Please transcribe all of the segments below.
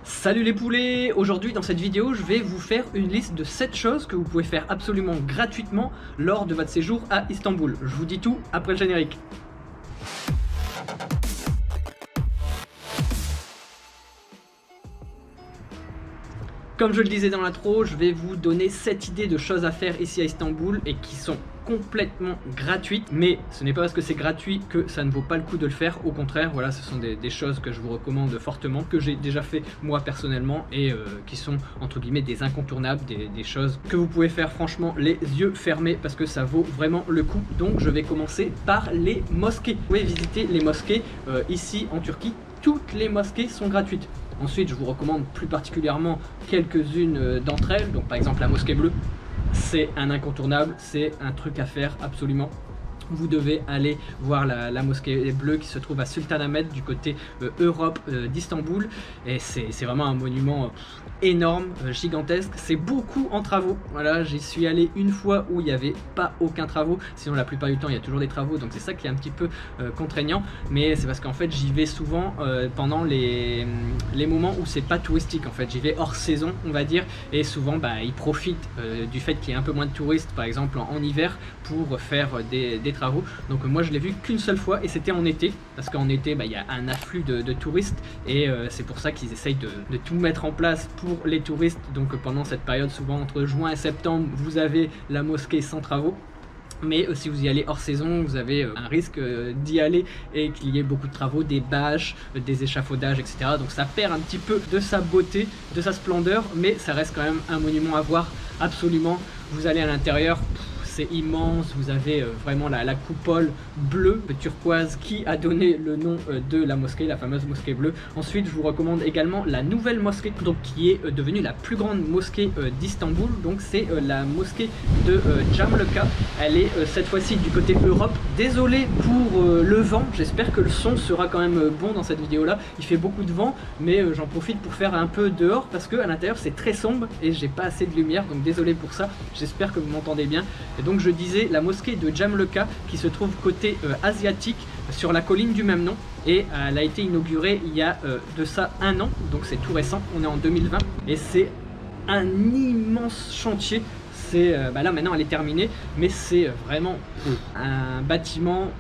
Salut les poulets! Aujourd'hui dans cette vidéo je vais vous faire une liste de 7 choses que vous pouvez faire absolument gratuitement lors de votre séjour à Istanbul. Je vous dis tout après le générique. Comme je le disais dans l'intro, je vais vous donner 7 idées de choses à faire ici à Istanbul et qui sont complètement gratuites. Mais ce n'est pas parce que c'est gratuit que ça ne vaut pas le coup de le faire. Au contraire, voilà, ce sont des choses que je vous recommande fortement, que j'ai déjà fait moi personnellement et qui sont entre guillemets des incontournables, des choses que vous pouvez faire franchement les yeux fermés parce que ça vaut vraiment le coup. Donc je vais commencer par les mosquées. Vous pouvez visiter les mosquées ici en Turquie. Toutes les mosquées sont gratuites. Ensuite, je vous recommande plus particulièrement quelques-unes d'entre elles. Donc par exemple la mosquée bleue, c'est un incontournable, c'est un truc à faire absolument. Vous devez aller voir la mosquée bleue qui se trouve à Sultanahmet du côté Europe d'Istanbul. Et c'est vraiment un monument énorme, gigantesque. C'est beaucoup en travaux. Voilà, j'y suis allé une fois où il n'y avait pas aucun travaux. Sinon la plupart du temps il y a toujours des travaux. Donc c'est ça qui est un petit peu contraignant. Mais c'est parce qu'en fait j'y vais souvent pendant les moments où c'est pas touristique. En fait j'y vais hors saison on va dire. Et souvent ils profitent du fait qu'il y ait un peu moins de touristes par exemple en hiver pour faire des travaux. Donc moi je l'ai vu qu'une seule fois et c'était en été, parce qu'en été il y a un afflux de touristes et c'est pour ça qu'ils essayent de tout mettre en place pour les touristes. Donc pendant cette période, souvent entre juin et septembre, vous avez la mosquée sans travaux. Mais si vous y allez hors saison, vous avez un risque d'y aller et qu'il y ait beaucoup de travaux, des bâches, des échafaudages, etc. Donc ça perd un petit peu de sa beauté, de sa splendeur, mais ça reste quand même un monument à voir absolument. Vous allez à l'intérieur, c'est immense, vous avez vraiment la coupole bleue, turquoise, qui a donné le nom de la mosquée, la fameuse mosquée bleue. Ensuite, je vous recommande également la nouvelle mosquée, donc qui est devenue la plus grande mosquée d'Istanbul. Donc c'est la mosquée de Camlıca. Elle est cette fois-ci du côté Europe. Désolé pour le vent, j'espère que le son sera quand même bon dans cette vidéo là. Il fait beaucoup de vent, mais j'en profite pour faire un peu dehors parce que à l'intérieur c'est très sombre et j'ai pas assez de lumière, donc désolé pour ça. J'espère que vous m'entendez bien. Et donc je disais la mosquée de Camlıca qui se trouve côté asiatique sur la colline du même nom, et elle a été inaugurée il y a de ça un an, donc c'est tout récent, on est en 2020 et c'est un immense chantier. C'est là maintenant elle est terminée, mais c'est vraiment un bâtiment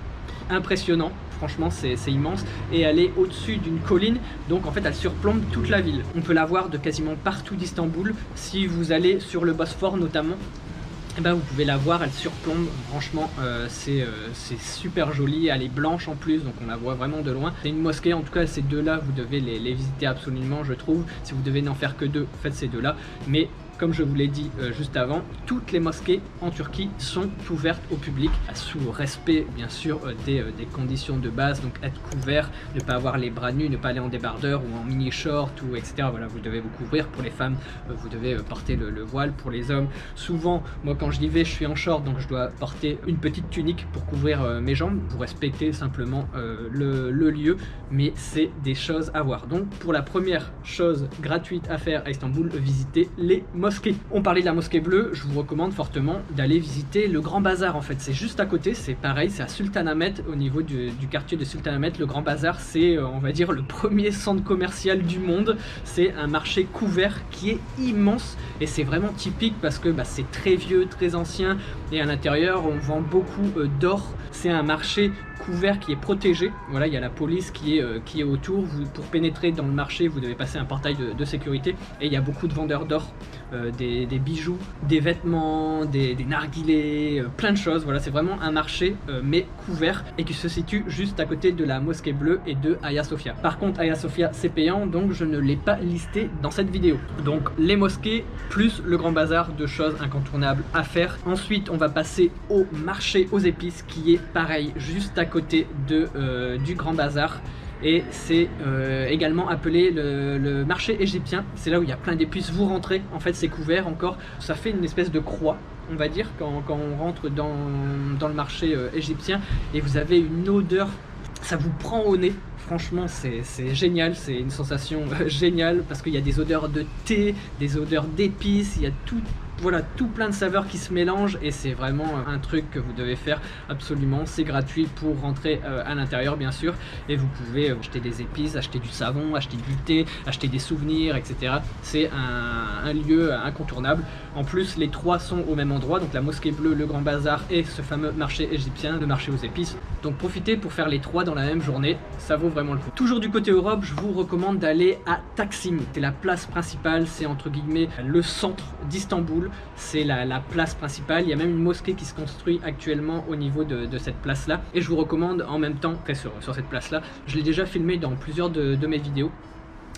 impressionnant. Franchement c'est immense et elle est au-dessus d'une colline, donc en fait elle surplombe toute la ville. On peut la voir de quasiment partout d'Istanbul. Si vous allez sur le Bosphore notamment, vous pouvez la voir, elle surplombe, franchement c'est super joli, elle est blanche en plus, donc on la voit vraiment de loin. C'est une mosquée, en tout cas ces deux là vous devez les visiter absolument, je trouve. Si vous devez n'en faire que deux, faites ces deux là, mais comme je vous l'ai dit juste avant, toutes les mosquées en Turquie sont ouvertes au public, sous respect bien sûr des conditions de base, donc être couvert, ne pas avoir les bras nus, ne pas aller en débardeur ou en mini short ou etc. Voilà, vous devez vous couvrir. Pour les femmes, vous devez porter le voile. Pour les hommes, souvent, moi quand je y vais, je suis en short, donc je dois porter une petite tunique pour couvrir mes jambes, pour respecter simplement le lieu, mais c'est des choses à voir. Donc pour la première chose gratuite à faire à Istanbul, visiter les mosquées. On parlait de la mosquée bleue, je vous recommande fortement d'aller visiter le Grand Bazar. En fait c'est juste à côté, c'est pareil, c'est à Sultanahmet, au niveau du quartier de Sultanahmet. Le Grand Bazar, c'est on va dire le premier centre commercial du monde. C'est un marché couvert qui est immense et c'est vraiment typique parce que c'est très vieux, très ancien, et à l'intérieur on vend beaucoup d'or. C'est un marché couvert qui est protégé. Voilà, il y a la police qui est autour. Pour pénétrer dans le marché, vous devez passer un portail de sécurité, et il y a beaucoup de vendeurs d'or, des bijoux, des vêtements, des narguilés, plein de choses. Voilà, c'est vraiment un marché mais couvert, et qui se situe juste à côté de la mosquée bleue et de Hagia Sophia. Par contre Hagia Sophia c'est payant, donc je ne l'ai pas listé dans cette vidéo. Donc les mosquées plus le Grand Bazar, deux choses incontournables à faire. Ensuite on va passer au marché aux épices qui est pareil juste à côté du Grand Bazar, et c'est également appelé le marché égyptien. C'est là où il y a plein d'épices. Vous rentrez, en fait c'est couvert encore, ça fait une espèce de croix on va dire quand on rentre dans le marché égyptien, et vous avez une odeur, ça vous prend au nez. Franchement c'est génial, c'est une sensation géniale parce qu'il y a des odeurs de thé, des odeurs d'épices, il y a voilà, tout plein de saveurs qui se mélangent et c'est vraiment un truc que vous devez faire absolument. C'est gratuit pour rentrer à l'intérieur bien sûr, et vous pouvez acheter des épices, acheter du savon, acheter du thé, acheter des souvenirs, etc. C'est un lieu incontournable. En plus, les trois sont au même endroit, donc la mosquée bleue, le grand bazar et ce fameux marché égyptien, le marché aux épices. Donc profitez pour faire les trois dans la même journée, ça vaut vraiment le coup. Toujours du côté Europe, je vous recommande d'aller à Taksim. C'est la place principale, c'est entre guillemets le centre d'Istanbul, c'est la place principale. Il y a même une mosquée qui se construit actuellement au niveau de cette place là, et je vous recommande en même temps sur cette place là, je l'ai déjà filmé dans plusieurs de mes vidéos.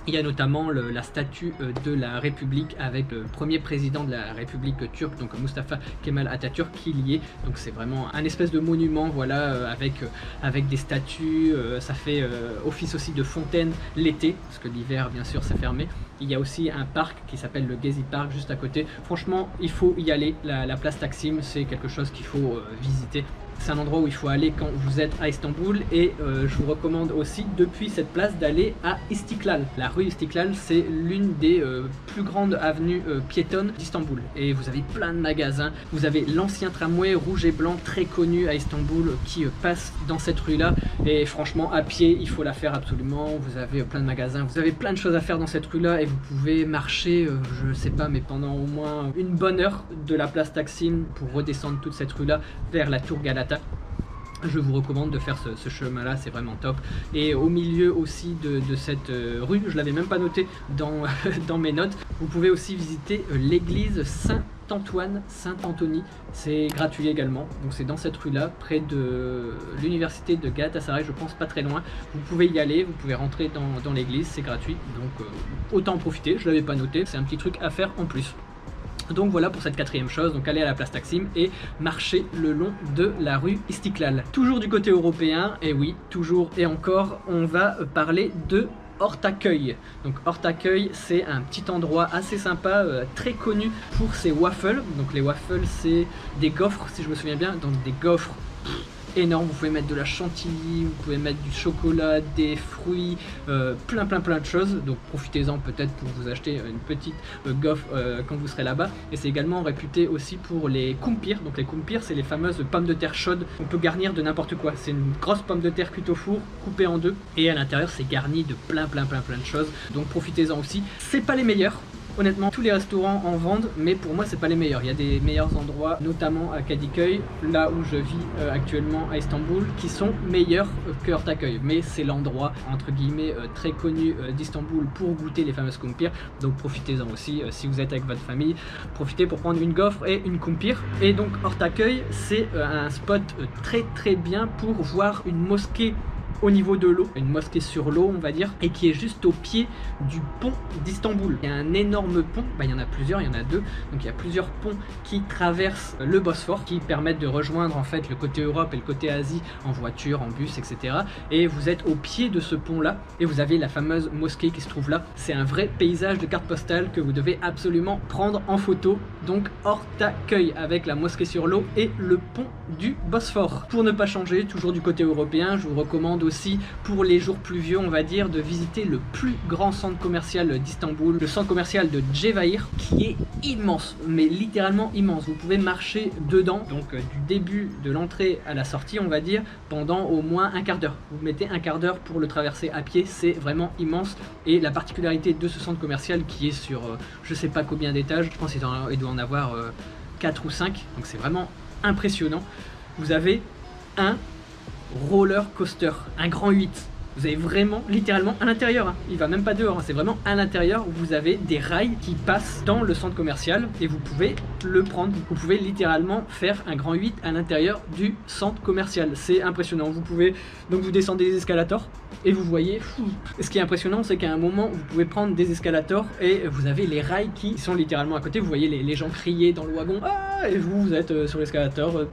Il y a notamment la statue de la République avec le premier président de la République turque, donc Mustafa Kemal Atatürk, qui y est. Donc c'est vraiment un espèce de monument, voilà, avec des statues. Ça fait office aussi de fontaine l'été, parce que l'hiver bien sûr c'est fermé. Il y a aussi un parc qui s'appelle le Gezi Park juste à côté. Franchement, il faut y aller. La place Taksim, c'est quelque chose qu'il faut visiter. C'est un endroit où il faut aller quand vous êtes à Istanbul, et je vous recommande aussi depuis cette place d'aller à Istiklal. La rue Istiklal, c'est l'une des plus grandes avenues piétonnes d'Istanbul et vous avez plein de magasins. Vous avez l'ancien tramway rouge et blanc très connu à Istanbul qui passe dans cette rue là, et franchement à pied il faut la faire absolument. Vous avez plein de magasins, vous avez plein de choses à faire dans cette rue là, et vous pouvez marcher je sais pas, mais pendant au moins une bonne heure de la place Taksim pour redescendre toute cette rue là vers la tour Galata. Je vous recommande de faire ce chemin là, c'est vraiment top. Et au milieu aussi de cette rue, je l'avais même pas noté dans mes notes, vous pouvez aussi visiter l'église Saint-Antoine, Saint-Anthony, c'est gratuit également. Donc c'est dans cette rue là, près de l'université de Galatasaray, je pense, pas très loin. Vous pouvez y aller, vous pouvez rentrer dans l'église, c'est gratuit, donc autant en profiter. Je l'avais pas noté, c'est un petit truc à faire en plus. Donc voilà pour cette quatrième chose, donc aller à la place Taksim et marcher le long de la rue Istiklal. Toujours du côté européen, et oui, toujours et encore, on va parler de Ortaköy. Donc Ortaköy, c'est un petit endroit assez sympa, très connu pour ses waffles. Donc les waffles, c'est des gaufres, si je me souviens bien, donc des gaufres énorme. Vous pouvez mettre de la chantilly, vous pouvez mettre du chocolat, des fruits, plein de choses. Donc profitez-en peut-être pour vous acheter une petite gaufre quand vous serez là-bas. Et c'est également réputé aussi pour les kumpirs. Donc les kumpirs, c'est les fameuses pommes de terre chaudes. On peut garnir de n'importe quoi. C'est une grosse pomme de terre cuite au four, coupée en deux, et à l'intérieur c'est garni de plein de choses. Donc profitez-en aussi. C'est pas les meilleurs. Honnêtement, tous les restaurants en vendent, mais pour moi c'est pas les meilleurs. Il y a des meilleurs endroits, notamment à Kadıköy, là où je vis actuellement à Istanbul, qui sont meilleurs que Ortaköy. Mais c'est l'endroit entre guillemets très connu d'Istanbul pour goûter les fameuses kumpirs. Donc profitez-en aussi si vous êtes avec votre famille. Profitez pour prendre une gaufre et une kumpir. Et donc Ortaköy, c'est un spot très bien pour voir une mosquée au niveau de l'eau, une mosquée sur l'eau on va dire, et qui est juste au pied du pont d'Istanbul. Il y a un énorme pont, il y en a plusieurs, il y en a deux, donc il y a plusieurs ponts qui traversent le Bosphore, qui permettent de rejoindre en fait le côté Europe et le côté Asie en voiture, en bus, etc. Et vous êtes au pied de ce pont là, et vous avez la fameuse mosquée qui se trouve là. C'est un vrai paysage de carte postale que vous devez absolument prendre en photo. Donc Ortaköy avec la mosquée sur l'eau et le pont du Bosphore. Pour ne pas changer, toujours du côté européen, je vous recommande aussi pour les jours pluvieux on va dire de visiter le plus grand centre commercial d'Istanbul, le centre commercial de Cevahir, qui est immense, mais littéralement immense. Vous pouvez marcher dedans, donc du début de l'entrée à la sortie on va dire, pendant au moins un quart d'heure. Vous mettez un quart d'heure pour le traverser à pied, c'est vraiment immense. Et la particularité de ce centre commercial qui est sur je sais pas combien d'étages, je pense qu'il doit en avoir 4 ou 5, donc c'est vraiment impressionnant. Vous avez un roller coaster, un grand 8. Vous avez vraiment, littéralement, à l'intérieur, hein. Il va même pas dehors, hein. C'est vraiment à l'intérieur où vous avez des rails qui passent dans le centre commercial et vous pouvez le prendre. Vous pouvez littéralement faire un grand 8 à l'intérieur du centre commercial. C'est impressionnant. Vous pouvez, donc vous descendez des escalators et vous voyez, et ce qui est impressionnant, c'est qu'à un moment, vous pouvez prendre des escalators et vous avez les rails qui sont littéralement à côté. Vous voyez les gens crier dans le wagon. Ah, et vous êtes sur l'escalator.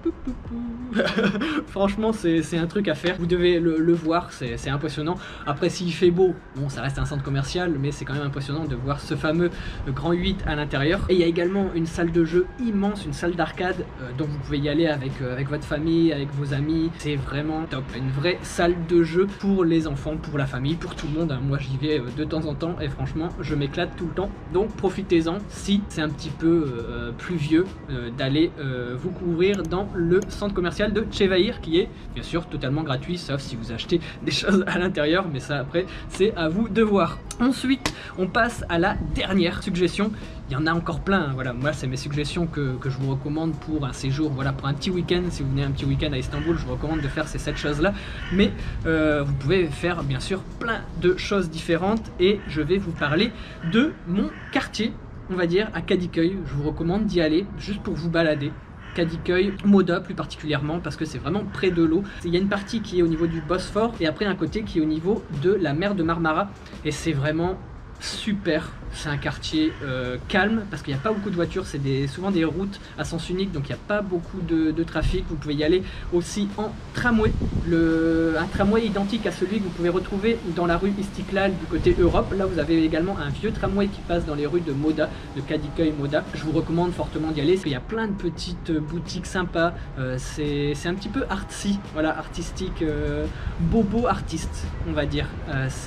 Franchement, c'est un truc à faire. Vous devez le voir, c'est impressionnant. Après, s'il fait beau, bon, ça reste un centre commercial, mais c'est quand même impressionnant de voir ce fameux grand 8 à l'intérieur. Et il y a également une salle de jeu immense, une salle d'arcade, donc vous pouvez y aller avec votre famille, avec vos amis. C'est vraiment top. Une vraie salle de jeu pour les enfants, pour la famille, pour tout le monde. Moi, j'y vais de temps en temps et franchement, je m'éclate tout le temps. Donc, profitez-en si c'est un petit peu pluvieux d'aller vous couvrir dans le centre commercial de Chevair, qui est bien sûr totalement gratuit, sauf si vous achetez des choses à l'intérieur, mais ça après c'est à vous de voir. Ensuite on passe à la dernière suggestion. Il y en a encore plein, hein. Voilà, moi c'est mes suggestions que je vous recommande pour un séjour, voilà, pour un petit week-end. Si vous venez un petit week-end à Istanbul, je vous recommande de faire ces 7 choses là, mais vous pouvez faire bien sûr plein de choses différentes et je vais vous parler de mon quartier, on va dire à Kadıköy. Je vous recommande d'y aller juste pour vous balader. Kadıköy, Moda plus particulièrement, parce que c'est vraiment près de l'eau. Il y a une partie qui est au niveau du Bosphore et après un côté qui est au niveau de la mer de Marmara, et c'est vraiment super. C'est un quartier calme parce qu'il n'y a pas beaucoup de voitures, c'est souvent des routes à sens unique, donc il n'y a pas beaucoup de trafic. Vous pouvez y aller aussi en tramway, un tramway identique à celui que vous pouvez retrouver dans la rue Istiklal du côté Europe. Là vous avez également un vieux tramway qui passe dans les rues de Moda, de Kadıköy Moda. Je vous recommande fortement d'y aller parce qu'il y a plein de petites boutiques sympas. C'est un petit peu artsy, voilà, artistique, bobo artiste on va dire.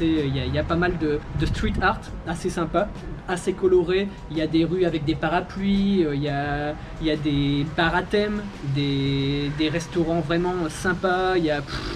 Il y a pas mal de street art assez sympa, assez coloré. Il y a des rues avec des parapluies, il y a des bars à thème, des restaurants vraiment sympas.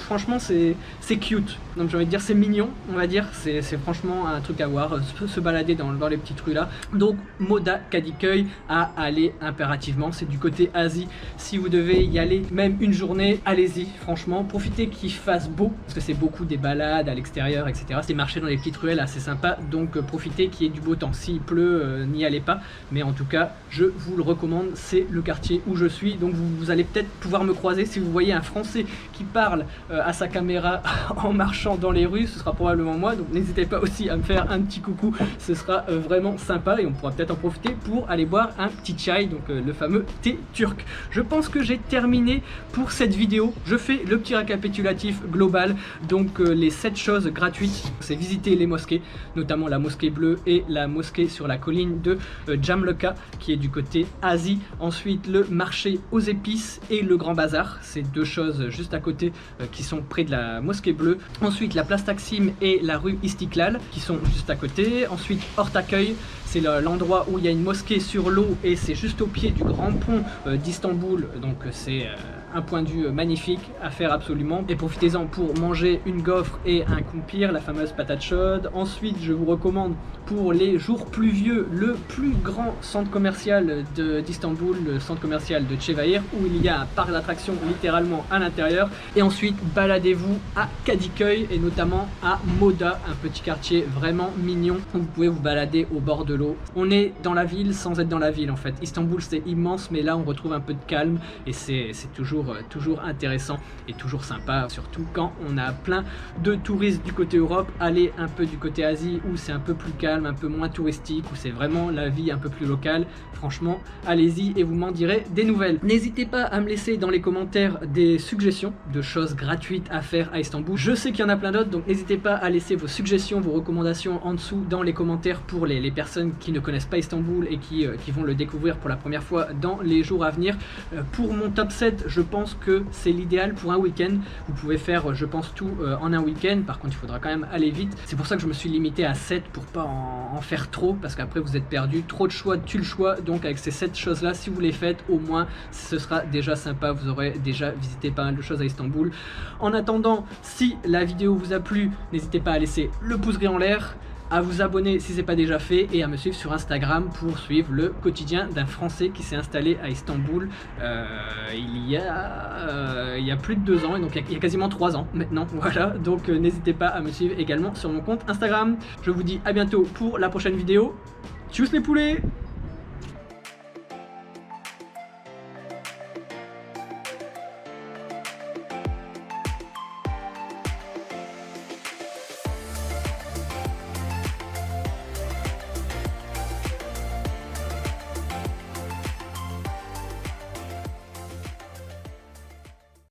Franchement c'est cute, donc j'ai envie de dire c'est mignon, on va dire. C'est franchement un truc à voir, se balader dans les petites rues là. Donc Moda Kadıköy à aller impérativement, c'est du côté Asie. Si vous devez y aller même une journée, allez-y, franchement profitez qu'il fasse beau parce que c'est beaucoup des balades à l'extérieur, etc. C'est marcher dans les petites ruelles assez sympa, donc profitez qu'il y ait du beau temps. S'il pleut, n'y allez pas, mais en tout cas je vous le recommande, c'est le quartier où je suis. Donc vous allez peut-être pouvoir me croiser si vous voyez un Français qui parle à sa caméra en marchant dans les rues, ce sera probablement moi, donc n'hésitez pas aussi à me faire un petit coucou, ce sera vraiment sympa et on pourra peut-être en profiter pour aller boire un petit chai, donc le fameux thé turc. Je pense que j'ai terminé pour cette vidéo. Je fais le petit récapitulatif global, donc les 7 choses gratuites, c'est visiter les mosquées, notamment la mosquée bleue et la mosquée sur la colline de Jamlaka qui est du côté Asie. Ensuite le marché aux épices et le grand bazar, c'est 2 choses juste à côté qui sont près de la mosquée bleue. Ensuite la place Taksim et la rue Istiklal qui sont juste à côté. Ensuite Ortaköy, c'est l'endroit où il y a une mosquée sur l'eau et c'est juste au pied du grand pont d'Istanbul, donc c'est un point de vue magnifique à faire absolument. Et profitez-en pour manger une gaufre et un kumpir, la fameuse patate chaude. Ensuite je vous recommande pour les jours pluvieux le plus grand centre commercial d'Istanbul, le centre commercial de Chevair, où il y a un parc d'attractions littéralement à l'intérieur. Et ensuite baladez-vous à Kadıköy et notamment à Moda, un petit quartier vraiment mignon où vous pouvez vous balader au bord de l'eau. On est dans la ville sans être dans la ville en fait. Istanbul c'est immense, mais là on retrouve un peu de calme et c'est toujours intéressant et toujours sympa, surtout quand on a plein de touristes du côté Europe. Allez un peu du côté Asie où c'est un peu plus calme, un peu moins touristique, où c'est vraiment la vie un peu plus locale. Franchement allez-y et vous m'en direz des nouvelles. N'hésitez pas à me laisser dans les commentaires des suggestions de choses gratuites à faire à Istanbul. Je sais qu'il y en a plein d'autres, donc n'hésitez pas à laisser vos suggestions, vos recommandations en dessous dans les commentaires pour les personnes qui ne connaissent pas Istanbul et qui vont le découvrir pour la première fois dans les jours à venir. Pour mon top 7, je pense que c'est l'idéal pour un week-end. Vous pouvez faire, je pense, tout en un week-end. Par contre, il faudra quand même aller vite. C'est pour ça que je me suis limité à 7 pour pas en faire trop, parce qu'après vous êtes perdu. Trop de choix tue le choix. Donc avec ces 7 choses-là, si vous les faites, au moins ce sera déjà sympa. Vous aurez déjà visité pas mal de choses à Istanbul. En attendant, si la vidéo vous a plu, n'hésitez pas à laisser le pouce gris en l'air, à vous abonner si ce n'est pas déjà fait et à me suivre sur Instagram pour suivre le quotidien d'un Français qui s'est installé à Istanbul il y a plus de 2 ans, et donc il y a quasiment 3 ans maintenant, voilà. Donc n'hésitez pas à me suivre également sur mon compte Instagram. Je vous dis à bientôt pour la prochaine vidéo. Tchuss les poulets!